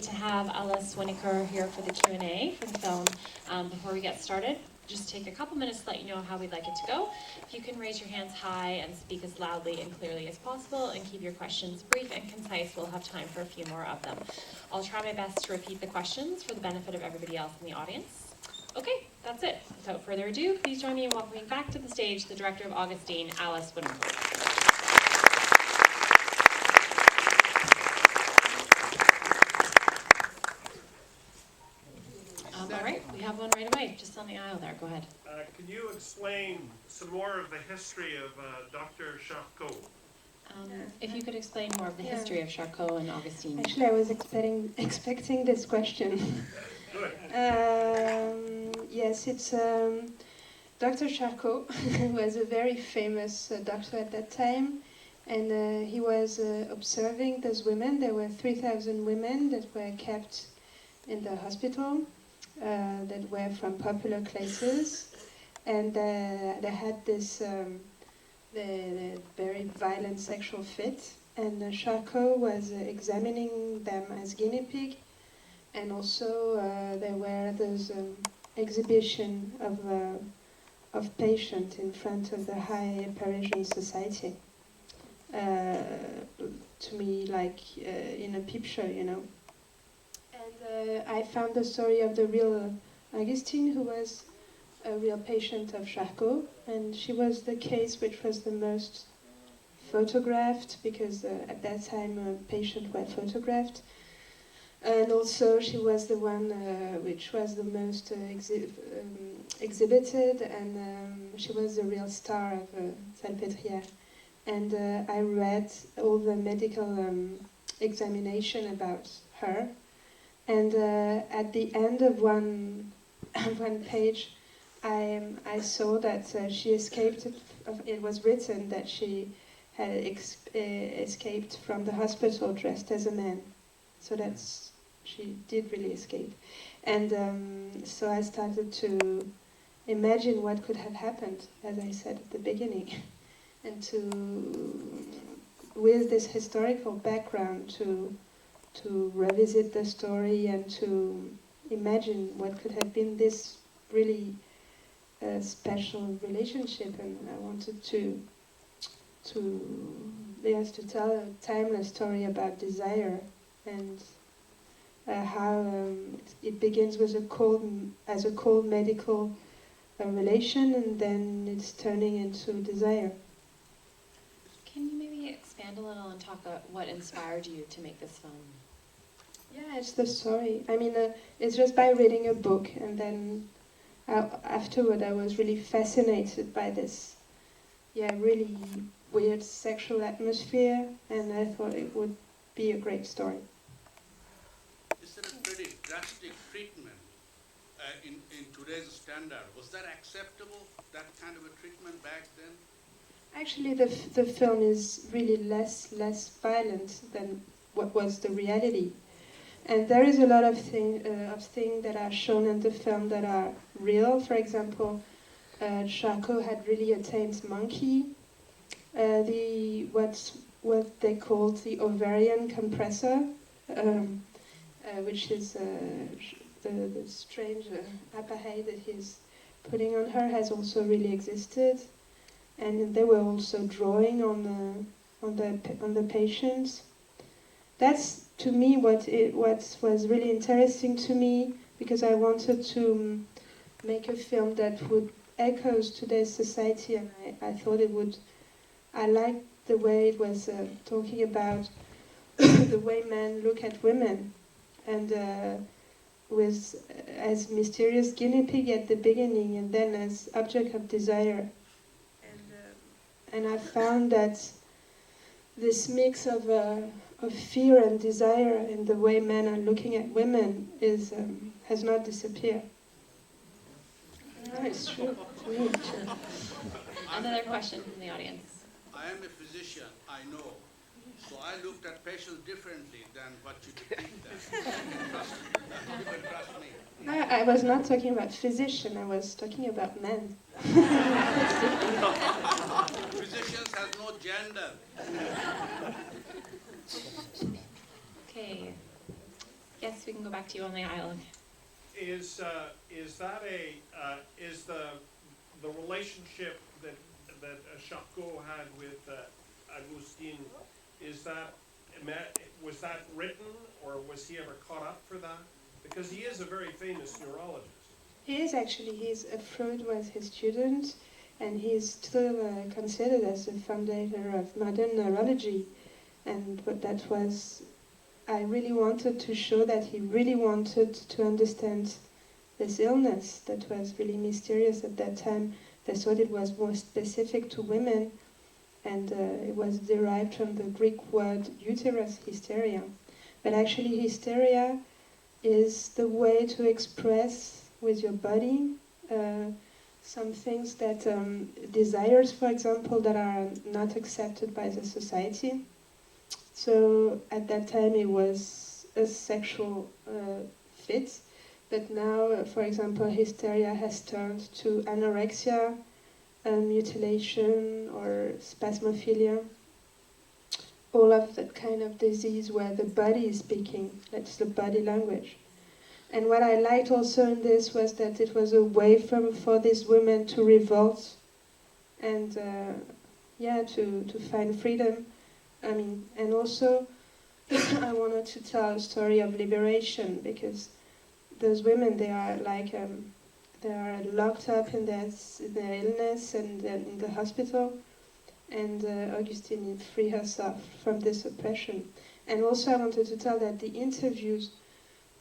to have Alice Winokur here for the Q&A for the film. Before we get started, just take a couple minutes to let you know how we'd like it to go. If you can raise your hands high and speak as loudly and clearly as possible and keep your questions brief and concise, we'll have time for a few more of them. I'll try my best to repeat the questions for the benefit of everybody else in the audience. Okay, that's it. Without further ado, please join me in welcoming back to the stage the director of Augustine, Alice Winokur. All right, we have one right away, just on the aisle there. Go ahead. Can you explain some more of the history of Dr. Charcot? If you could explain more of the history of Charcot and Augustine. Actually, I was expecting this question. Good. Yes, it's Dr. Charcot, who was a very famous doctor at that time, and he was observing those women. There were 3,000 women that were kept in the hospital that were from popular classes, and they had this the very violent sexual fit, and Charcot was examining them as guinea pig, and also there were those exhibition of patients in front of the high Parisian society. To me, like in a peep show, you know. And I found the story of the real Augustine, who was a real patient of Charcot, and she was the case which was the most photographed, because at that time patients were photographed, and also she was the one which was the most exhibited, and she was the real star of Salpêtrière. And I read all the medical examination about her, and at the end of one page, I saw that she escaped. It was written that she had escaped from the hospital dressed as a man. So she did really escape. And so I started to imagine what could have happened, as I said at the beginning, and with this historical background, to revisit the story and to imagine what could have been this really special relationship. And I wanted to tell a timeless story about desire, and how it begins with a cold medical relation, and then it's turning into desire. Can you maybe expand a little and talk about what inspired you to make this film? Yeah, it's the story. I mean, it's just by reading a book, and then afterward I was really fascinated by this, really weird sexual atmosphere, and I thought it would be a great story. Is it a pretty drastic treatment in today's standard? Was that acceptable, that kind of a treatment back then? Actually, the film is really less violent than what was the reality. And there is a lot of things that are shown in the film that are real. For example, Charcot had really a tamed monkey. What they called the ovarian compressor, which is the strange appareil that he's putting on her, has also really existed. And they were also drawing on the patients. That's, to me, what was really interesting to me, because I wanted to make a film that would echo today's society, and I thought it would. I liked the way it was talking about the way men look at women, and with as mysterious guinea pig at the beginning, and then as object of desire. And I found that this mix of fear and desire in the way men are looking at women has not disappeared. No, it's true. Another question from the audience. I am a physician, I know. So I looked at patients differently than what you depict them. Trust me. No, I was not talking about physician, I was talking about men. Physicians have no gender. Okay. Yes, we can go back to you on the aisle. Is that is the relationship that Charcot had with Augustine, is that was that written, or was he ever caught up for that? Because he is a very famous neurologist. He is actually, Freud was his student, and he's still considered as the founder of modern neurology. And but that was, I really wanted to show that he really wanted to understand this illness that was really mysterious at that time. They thought it was more specific to women, and it was derived from the Greek word uterus, hysteria. But actually, hysteria is the way to express with your body some things that, desires, for example, that are not accepted by the society. So at that time it was a sexual fit, but now, for example, hysteria has turned to anorexia, mutilation, or spasmophilia. All of that kind of disease where the body is speaking, that's the body language. And what I liked also in this was that it was a way for these women to revolt and to find freedom. I mean, and also I wanted to tell a story of liberation, because those women, they are like they are locked up in their illness and in the hospital, and Augustine free herself from this oppression. And also I wanted to tell that the interviews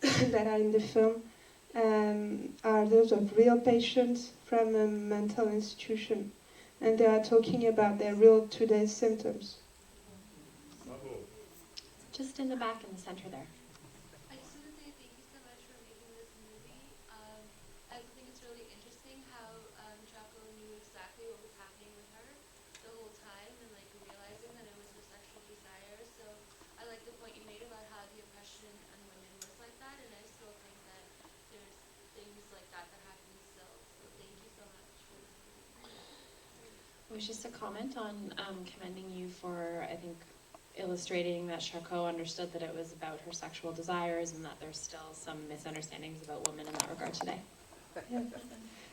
that are in the film are those of real patients from a mental institution, and they are talking about their real today's symptoms. Just in the back in the center there. I just want to say thank you so much for making this movie. I think it's really interesting how Chaco knew exactly what was happening with her the whole time, and like realizing that it was her sexual desire. So I like the point you made about how the oppression on women was like that, and I still think that there's things like that that happen still. So thank you so much for this movie. It was just a comment on commending you for, I think, illustrating that Charcot understood that it was about her sexual desires, and that there's still some misunderstandings about women in that regard today. Yeah.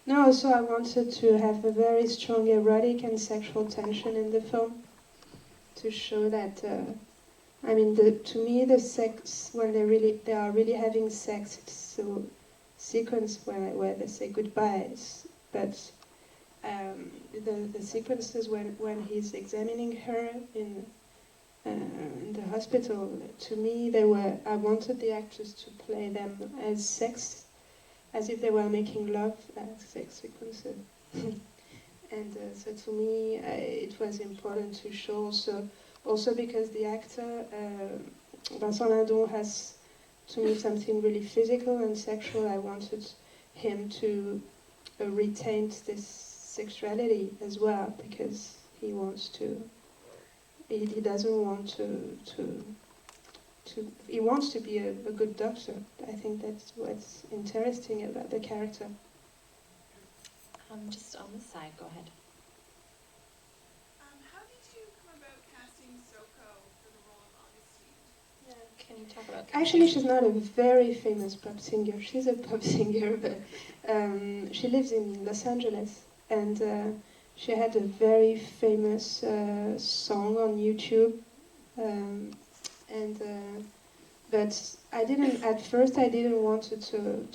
No, also I wanted to have a very strong erotic and sexual tension in the film, to show that, I mean, to me the sex, when they are really having sex, it's so sequence where they say goodbyes, but the sequences when he's examining her in the hospital, to me I wanted the actors to play them as if they were making love, sex sequences. And so to me it was important to show also because the actor Vincent Lindon has, to me, something really physical and sexual. I wanted him to retain this sexuality as well, because he wants to. He doesn't want he wants to be a good doctor. I think that's what's interesting about the character. Just on this side, go ahead. How did you come about casting Soko for the role of Augustine? Can you talk about... Actually, she's not a very famous pop singer. She's a pop singer, but she lives in Los Angeles, and she had a very famous song on YouTube, but at first I didn't want to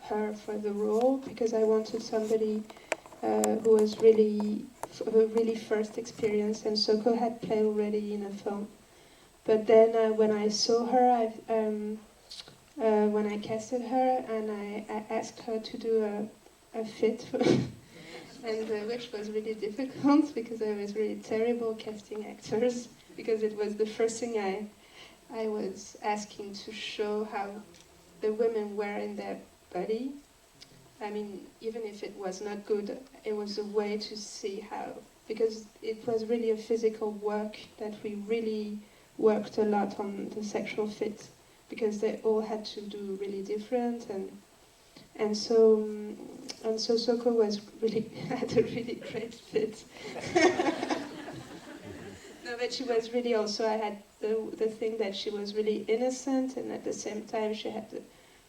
her for the role, because I wanted somebody who was really first experience, and Soko had played already in a film. But then when I saw her, when I casted her, and I asked her to do a fit, and which was really difficult, because I was really terrible casting actors, because it was the first thing I was asking to show how the women were in their body. I mean, even if it was not good, it was a way to see how, because it was really a physical work that we really worked a lot on the sexual fit, because they all had to do really different, and so Soko was really had a really great fit. No, but she was really also, I had the thing that she was really innocent, and at the same time she had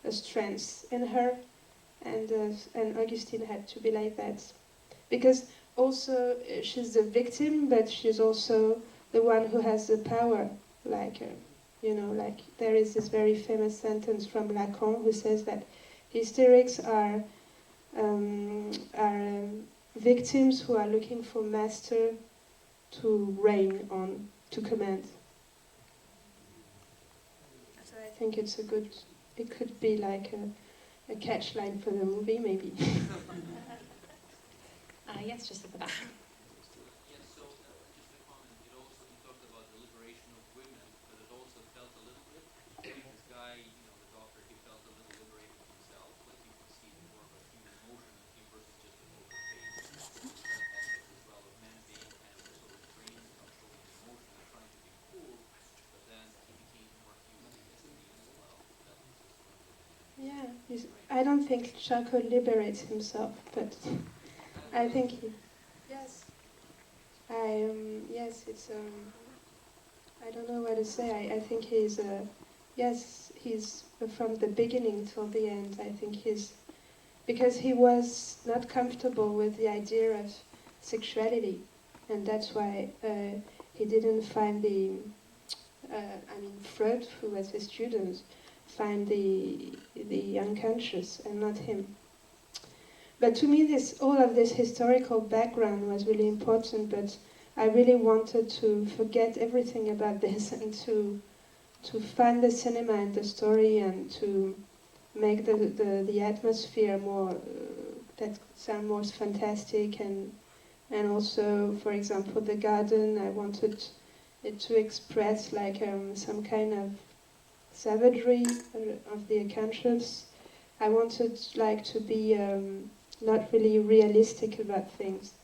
a strength in her, and Augustine had to be like that, because also she's the victim, but she's also the one who has the power. Like, like there is this very famous sentence from Lacan who says that hysterics are victims who are looking for master to reign on, to command. So I think it could be like a catch line for the movie, maybe. Yes, just at the back. Yes, so just a comment. You talked about the liberation of women, but it also felt a little bit, this guy, the doctor, he felt a little liberated himself, like you could see more of a human emotion in him versus just a poker face. That aspect as well of men being kind of sort of trained to not showing emotion and trying to be cool, but then he became more human, I guess, in the end as well. That was just one of the dynamics. Yeah, I don't think Chaco liberates himself, but I think he. Yes. Yes, it's I don't know what to say. I think he's yes, he's from the beginning till the end. I think he's because he was not comfortable with the idea of sexuality, and that's why he didn't find the. Freud, who was his student, find the unconscious and not him. But to me, all of this historical background was really important. But I really wanted to forget everything about this and to find the cinema and the story and to make the atmosphere more that sound more fantastic and also, for example, the garden. I wanted it to express like some kind of savagery of the unconscious. I wanted like to be not really realistic about things.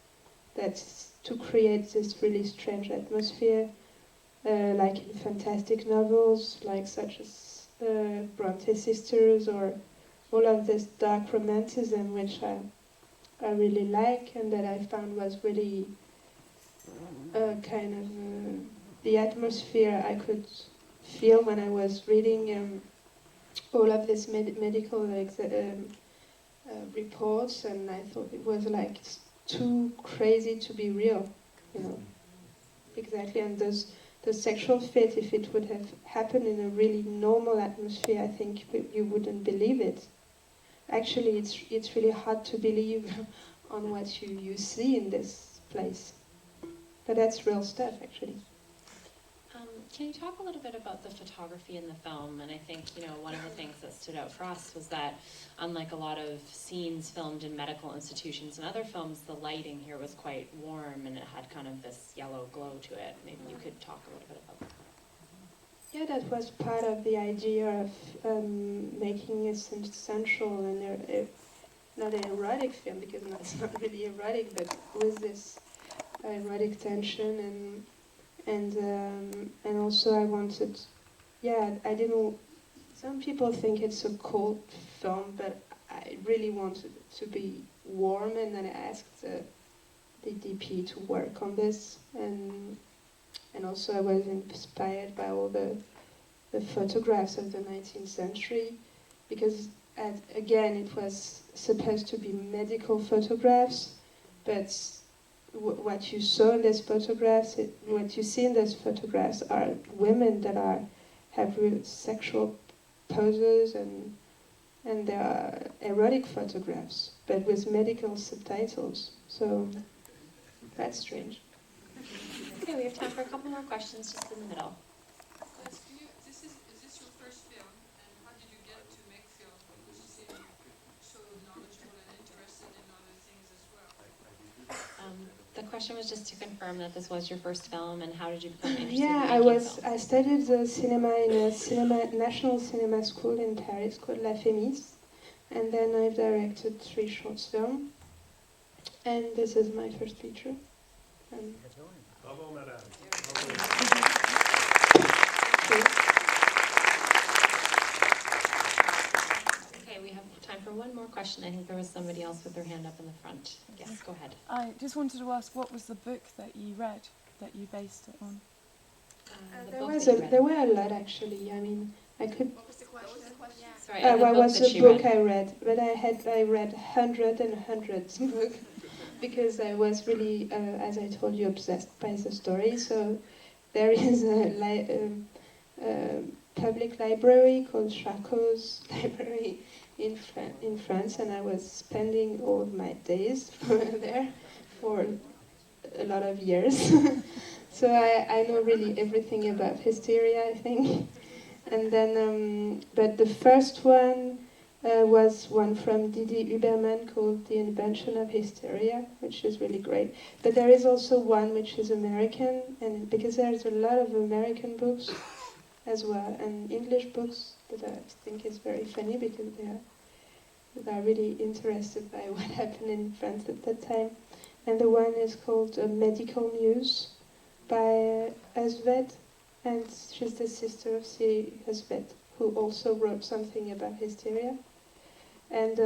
That's to create this really strange atmosphere, like in fantastic novels, like such as Bronte sisters, or all of this dark romanticism, which I really like and that I found was really kind of the atmosphere I could feel when I was reading all of these medical reports, and I thought it was like too crazy to be real, you know. Exactly, and the sexual fit, if it would have happened in a really normal atmosphere, I think you wouldn't believe it. Actually, it's really hard to believe on what you see in this place. But that's real stuff, actually. Can you talk a little bit about the photography in the film? And I think, one of the things that stood out for us was that, unlike a lot of scenes filmed in medical institutions and other films, the lighting here was quite warm and it had kind of this yellow glow to it. Maybe you could talk a little bit about that. Yeah, that was part of the idea of making it sensual and not an erotic film, because it's not really erotic, but with this erotic tension and also I wanted, I didn't. Some people think it's a cold film, but I really wanted it to be warm, and then I asked the DP to work on this, and also I was inspired by all the photographs of the 19th century, because again it was supposed to be medical photographs, but what you saw in these photographs, what you see in these photographs are women that have real sexual poses, and there are erotic photographs, but with medical subtitles. So that's strange. Okay, we have time for a couple more questions just in the middle. Is this your first film, and how did you get to make film? Because you seem so knowledgeable and interested in other things as well. The question was just to confirm that this was your first film, and how did you become interested Yeah, in making films? I studied cinema in a national cinema school in Paris called La Fémis, and then I've directed 3 short films, and this is my first feature. Bravo, madame. Okay, we have time for one more question. I think there was somebody else with their hand up in the front. Yes, go ahead. I just wanted to ask, what was the book that you read that you based it on? The There book was that you read. there were a lot actually. I mean, I could. What was the question? Yeah. Sorry, and the What book was that the she book read. I read? But I read hundreds and hundreds of books because I was really, as I told you, obsessed by the story. So there is a public library called Charcot's Library in France, and I was spending all of my days there for a lot of years. So I know really everything about hysteria, I think. And then, but the first one was one from Didi Huberman called The Invention of Hysteria, which is really great. But there is also one which is American, and because there's a lot of American books as well, and English books that I think is very funny because they are really interested by what happened in France at that time. And the one is called Medical Muse by Asvet, and she's the sister of C. Asvet, who also wrote something about hysteria. And